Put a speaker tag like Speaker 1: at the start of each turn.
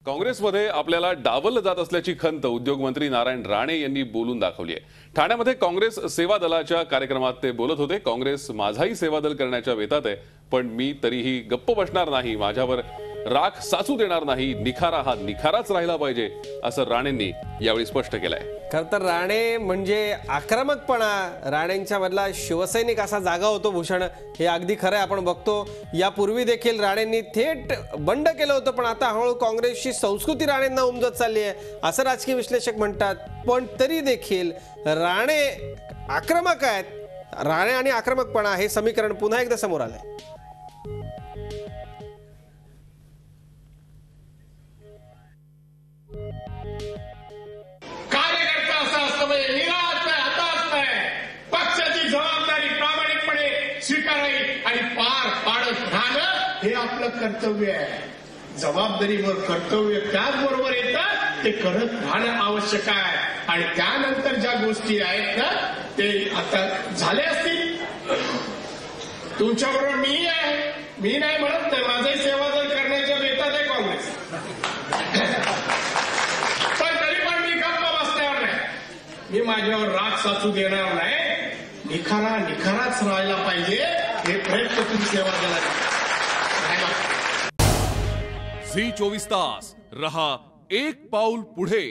Speaker 1: काँग्रेसमध्ये आपल्याला डावललं जात असल्याची खंत उद्योगमंत्री नारायण राणे यांनी बोलून दाखवली आहे। ठाण्यामध्ये काँग्रेस सेवा दलाच्या कार्यक्रमात ते बोलत होते। काँग्रेस माझाही सेवा दल करण्याच्या वेतात आहे, पण मी तरीही गप्प बसणार नाही, माझ्यावर राख साचू देणार नाही, निखारा हा निखाराच राहिला पाहिजे असं राणेंनी यावेळी स्पष्ट केलंय।
Speaker 2: खरं तर राणे म्हणजे आक्रमकपणा, राणेंच्या मधला शिवसैनिक असा जागा होतो भूषण, हे अगदी खरं आहे। आपण बघतो यापूर्वी देखील राणेंनी थेट बंड केलं होतं, पण आता हळूहळू काँग्रेसची संस्कृती राणेंना उमजत चालली आहे असं राजकीय विश्लेषक म्हणतात। पण तरी देखील राणे आक्रमक आहेत। राणे आणि आक्रमकपणा हे समीकरण पुन्हा एकदा समोर आलंय।
Speaker 3: कार्यकर्ता असा असतो निराश नाही, हताश नाही, पक्षाची जबाबदारी प्रामाणिकपणे स्वीकारावी आणि पार पाडत राहणं हे आपलं कर्तव्य आहे। जबाबदारीवर कर्तव्य त्याचबरोबर येतं, ते करत राहणं आवश्यक आहे। आणि त्यानंतर ज्या गोष्टी आहेत ना, ते आता झाले असतील। तुमच्याबरोबर मी आहे, मी नाही म्हणत नाही, माझंही सेवा दल करण्याच्या बेतात आहे काँग्रेस। मी माझ्यावर राग साचू देणार नाही, निखाराच राहायला पाहिजे, हे प्रयत्न तुम्ही सेवा दलाला।
Speaker 4: झी 24 तास रहा एक पाऊल पुढे।